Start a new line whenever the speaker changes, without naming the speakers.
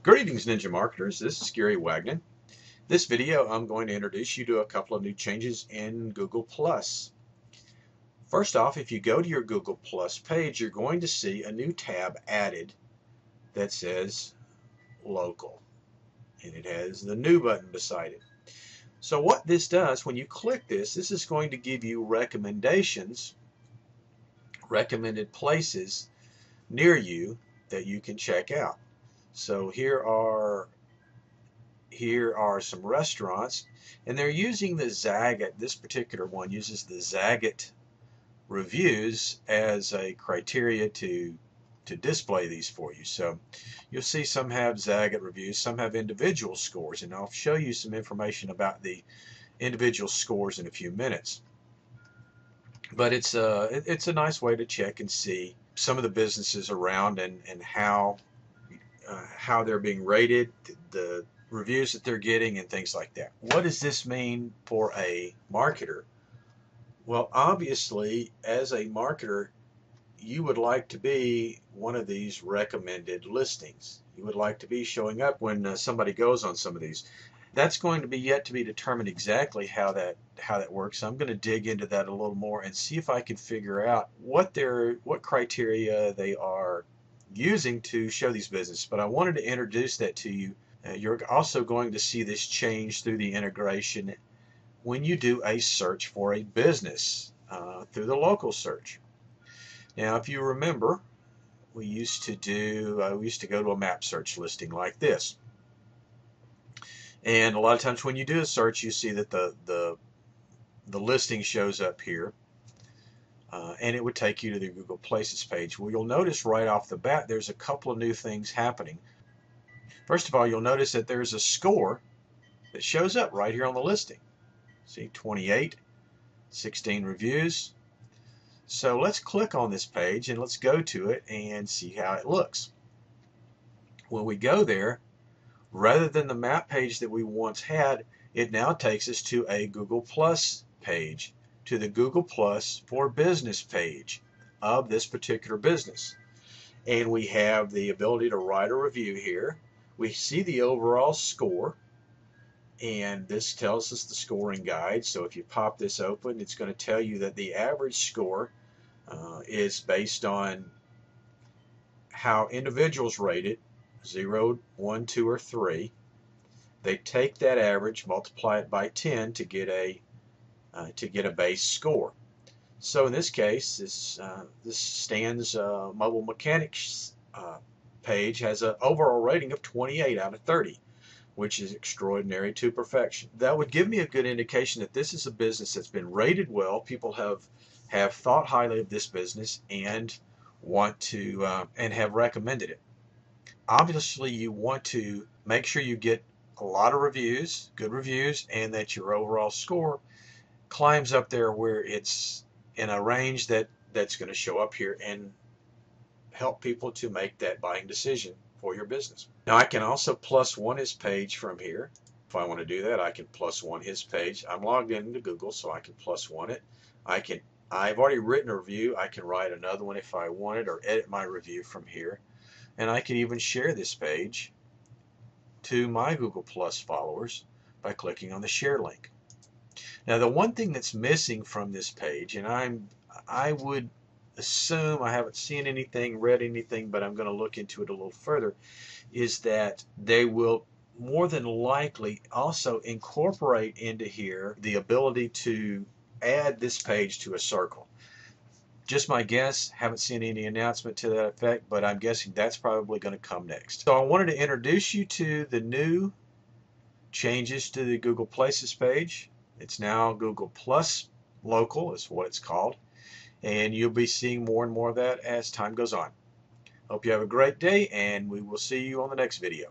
Greetings, Ninja Marketers. This is Gary Wagner. This video, I'm going to introduce you to a couple of new changes in Google+. First off, if you go to your Google Plus page, you're going to see a new tab added that says Local, and it has the new button beside it. So what this does, when you click this is going to give you recommendations, recommended places near you that you can check out. So here are some restaurants, and they're using the Zagat. This particular one uses the Zagat reviews as a criteria to display these for you. So you'll see some have Zagat reviews, some have individual scores, and I'll show you some information about the individual scores in a few minutes. But it's a nice way to check and see some of the businesses around and how they're being rated, the reviews that they're getting, and things like that. What does this mean for a marketer? Well, obviously, as a marketer, you would like to be one of these recommended listings. You would like to be showing up when somebody goes on some of these. That's going to be yet to be determined exactly how that works. I'm going to dig into that a little more and see if I can figure out what criteria they are using to show these businesses. But I wanted to introduce that to you. You're also going to see this change through the integration when you do a search for a business through the local search. Now, if you remember, we used to go to a map search listing like this, and a lot of times when you do a search, you see that the listing shows up here. And it would take you to the Google Places page. Well, you'll notice right off the bat there's a couple of new things happening. First of all, you'll notice that there's a score that shows up right here on the listing. See, 28, 16 reviews. So let's click on this page and let's go to it and see how it looks. When we go there, rather than the map page that we once had, it now takes us to a Google Plus page, to the Google Plus for Business page of this particular business. And we have the ability to write a review here. We see the overall score, and this tells us the scoring guide. So if you pop this open, it's going to tell you that the average score is based on how individuals rate it, 0, 1, 2, or 3. They take that average, multiply it by 10 to get a base score. So in this case, this Stan's Mobile Mechanics page has an overall rating of 28 out of 30, which is extraordinary to perfection. That would give me a good indication that this is a business that's been rated well. People have thought highly of this business and want to and have recommended it. Obviously, you want to make sure you get a lot of reviews, good reviews, and that your overall score climbs up there where it's in a range that's going to show up here and help people to make that buying decision for your business. Now, I can also +1 his page from here. If I want to do that, I can +1 his page. I'm logged into Google, so I can +1 it. I've already written a review. I can write another one if I wanted, or edit my review from here. And I can even share this page to my Google Plus followers by clicking on the share link. Now, the one thing that's missing from this page, and I would assume, I haven't seen anything, read anything, but I'm going to look into it a little further, is that they will more than likely also incorporate into here the ability to add this page to a circle. Just my guess, haven't seen any announcement to that effect, but I'm guessing that's probably going to come next. So I wanted to introduce you to the new changes to the Google Places page. It's now Google Plus Local is what it's called, and you'll be seeing more and more of that as time goes on. Hope you have a great day, and we will see you on the next video.